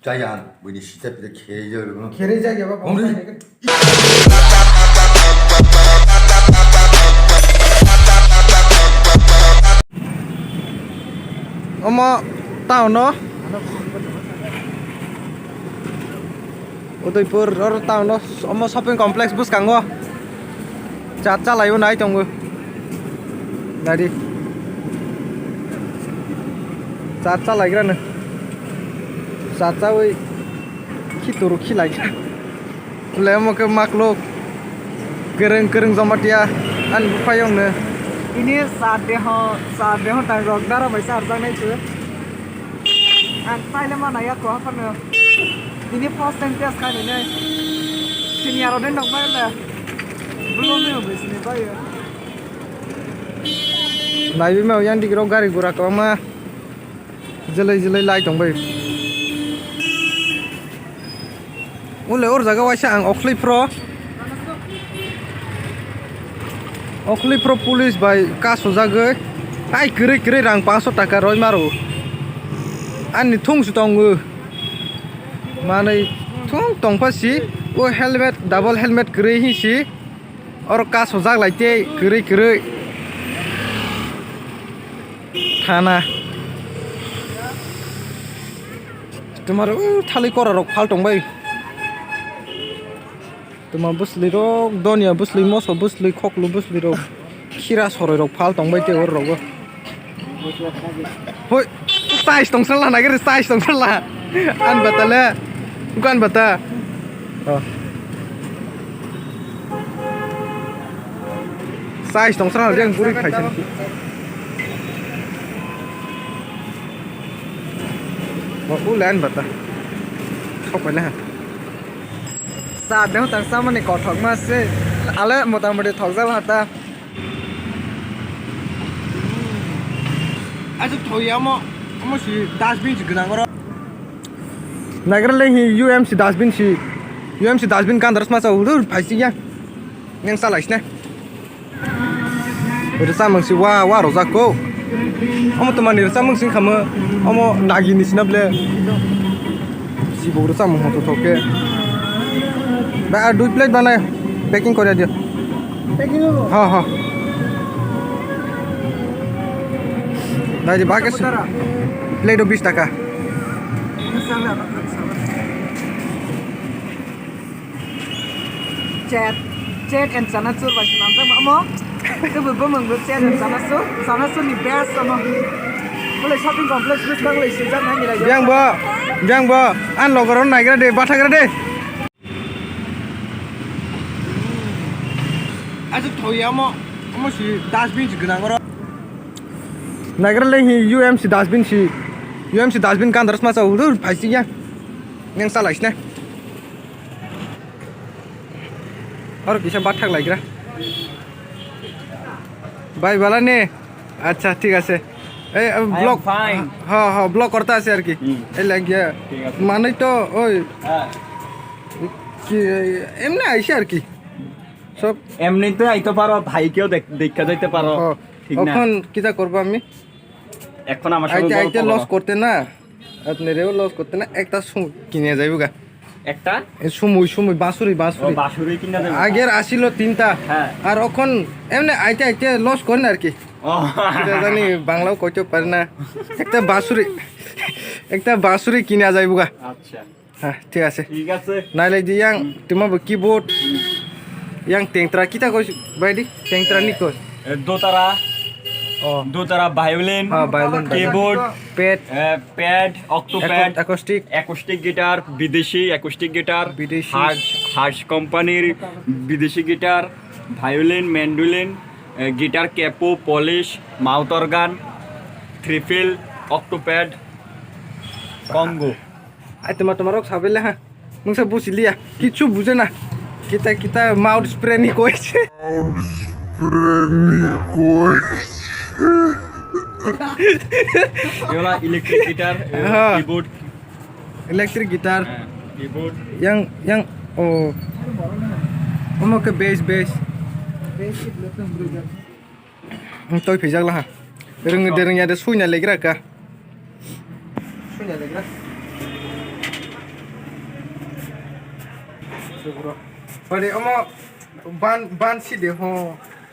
Giant with the step the cage. खेरे जाएगा बाबा Omo tao no Udaipur or tao no omo shopping complex bus kanggo Cha layo nai tongu Nadi Cha lagi na Cha wei ki turu ki lagi Le mo ke maklo Kereng zomatia an bupayong ne ini saat dia tang rok dara mai sar jang nai tu an paile mana ya ko apa ne ini post and test kan ini sini aro den dok bai le belum ne bes ne bai Naibi mau yang dikira gari gura ko ma jelai lai tong bai Ule or jaga wa ang Oakley Pro Police by kaso jaga ai kiri rang 500 taka roi maru ani thung su tong manai tong pasi o helmet double helmet kiri hi si or kaso jag laite kiri thana তোমার থালি করা rock ফাল টং by তোমার বুসলি rock দনিয়া বুসলি মসো বুসলি খকলু বুসলি rock খিরা সরই rock ফাল টং by তে ওর rock হই size টং সালা নাগের সাইজ টং সালা আন বাতালে গুকান বাতা সাইজ টং সালা রেং বুরি খাইছেন Ulan bata. Kok pala ha. saat dia tang sama ni kothok mas se ale motamoti thokjal hata Aja thoyamo si dustbin si gnang ro. Nagrale hi UMC dustbin kan daras masa udur phaisi ya. Yang salah isne. Udah samang si wa roza ko. Omo teman ni samang sing khama omo nagi ni sinable. Si boru samang hoto thoke. Ba 2 plate banay packing করে দিও packing হলো হ্যাঁ দাই দি বাকে plate 20 টাকা chat and sanasur ba namta mo ke bu mong bu chat and sanasur ni best mo boleh shopping complex bis bang le season na ni la jang ba an logoron naigra de bathagara de Aja thoyamo si dustbin si gnang ro Nagrale hi UMC dustbin kan daras masa udur phaisi ya yang salah isne और किसे बात ठाक लागिरा भाई वाला ने अच्छा ठीक আছে এই ব্লগ হ্যাঁ ব্লগ করতে আছে আর কি এই লাগিয়া মানে তো ওই কি এমনি আইছে আর কি সব এমনিতে আইতে পারো ভাইকেও দেখা যাইতে পারো ঠিক না এখন কিটা করব আমি এখন আমার সাথে আইতে লস করতে না আপনারেও লস করতে না একটা কিনে যাইবো গা একটা সময় বাঁশুরি কিনা দেব আগের আসিল 3টা আর এখন এমনি আইতে লস করেন আর কি এটা জানি বাংলাও কইতে পারে না একটা বাঁশুরি কিনা যাইবো গা আচ্ছা হ্যাঁ ঠিক আছে নাইলে দিয়াং তোমার keyboard yang tengtra kita kau baidi tengtra ni kau দোতারা violin keyboard pad octopad acoustic guitar বিদেশি অ্যাকোস্টিক গিটার হার্শ কোম্পানির বিদেশি guitar violin mandolin guitar capo polish mouth organ থ্রিফিল অক্টোপ্যাড কঙ্গো ai তোমার সাবেলে হ্যাঁ নংসা বুঝলিয়া কিছু বুঝে না kita mau spray nih kois yola electric guitar keyboard electric guitar keyboard yang mau ke bass tôi phải rằng là dereng ada sunya legra ka bro. Pada ama ban si deh ho,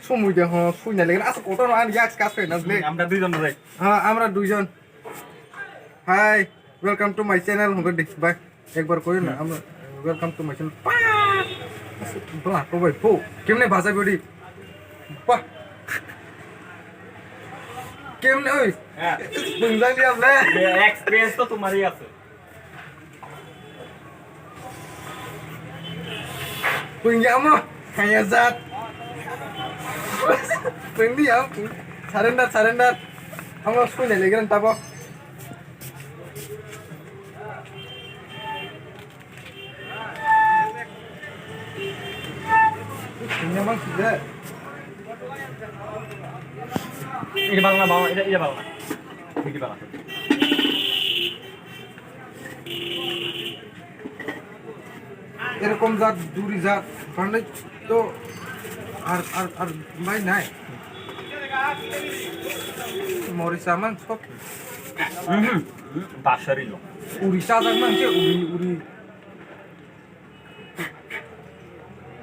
semua deh ho, sunya lagi. Asal kota orang yak kasih nazle. আমরা দুইজন যাই আমরা দুইজন hi welcome to my channel হবে দেখ ভাই একবার কই না আমরা ওয়েলকাম টু মাই চ্যানেল বাহ তো ভাই পো কেমনে ভাষা বডি বাহ কেমনে ওই হ্যাঁ বুঝলাম কি আপনি এক্সপেরিয়েন্স তো তোমারই আছে punya mo kayak zat punya ya surrender kamu punya lagi kan tapo punya mang sudah এটা ভালো না বাবা এটা ভালো না ঠিকই ভালো এরকম জাত দূরি জাত বানাই তো আর ভাই নাই মরিচা মান সব বাসারই লোক উড়িষ্যা জাত মান যে উড়ি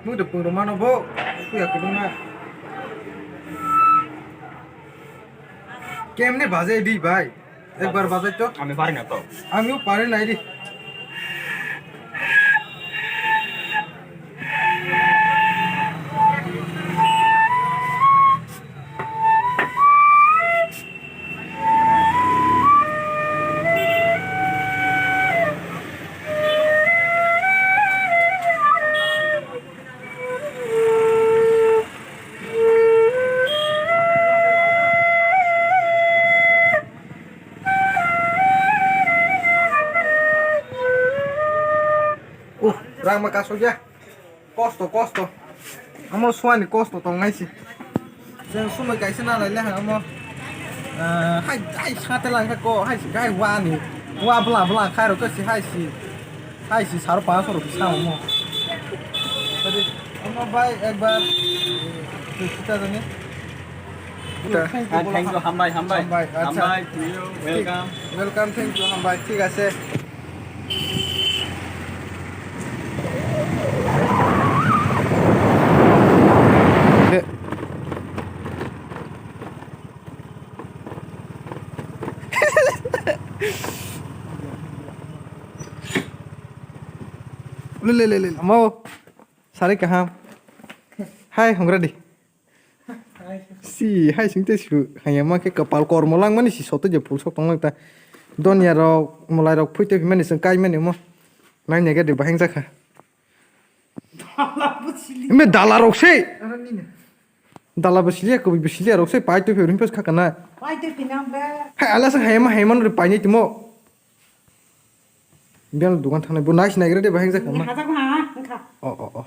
মুই তো পুরো মানব তুই এক না কেমনে বাজে দি ভাই একবার বাজাই তো আমি পারি না তো আমিও পারি নাই রে Rang makasih ya. Kosto. Amo suani kosto tong ngai si. Jeng sumai kai sina lai lah amo. Hai sate lang ka ko hai si kai wa ni. Wa bla khai ro ko si hai si sar pa so ro bisa amo. Tadi amo bhai ek bar kita jane. Thank you হামবাই আচ্ছা to you welcome thank you হামবাই ঠিক আছে ले mau sari kaham hai hongra di si hai sing te su hanya ma ke kapal kor molang mani si soto je pul sok tong lang ta donia rok molai rok phuite phi mani sang kai mani mo nai ne ge de bahang jakha me dala rok se dala basilia ko basilia rok se pai to phi rim pes kha kana pai te pinam be hai ala sang hai ma hai man re pai ni timo bian dukan thang bu nais nai ge de bahang jakha ma ha tak ha kha oh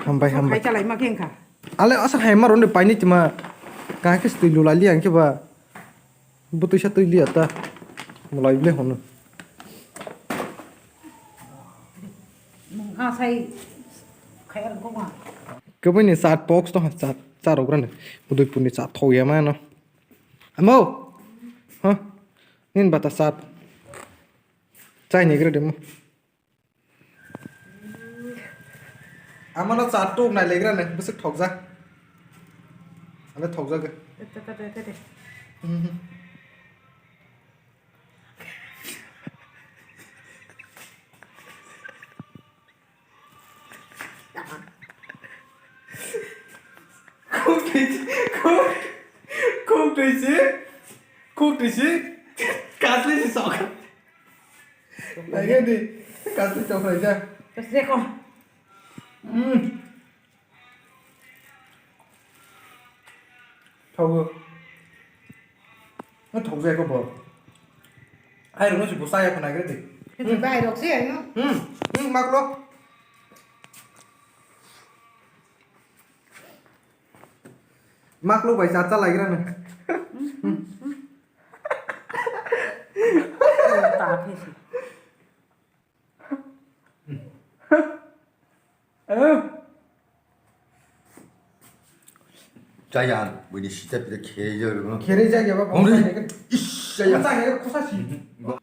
hambai kai chalai ma keng kha ale asa hamar onde paini tima ka ke stui lula li angke ba butu sha tui li ata mulai ble hono ha sai khai ar ko ma ke bani sat box to sat ogran udoi puni sat thoya ma no amo ha nin bata sat chai ne gre demo amana sat to nai legra ne busuk thokja ale thokja ge te Kok disi kasli si sok lagi di kasli sok aja te se ko thầu nó thầu ra có bờ ai đúng nó chỉ bù sai phần này cái gì te bai dok se no mặc luôn mặc luôn vậy sao ta lại cái này ta phe si 짜얀 우리 시대비도 계절 걔네 자기가 봐 우리 이씨 짜얀 짜게 코사시 뭐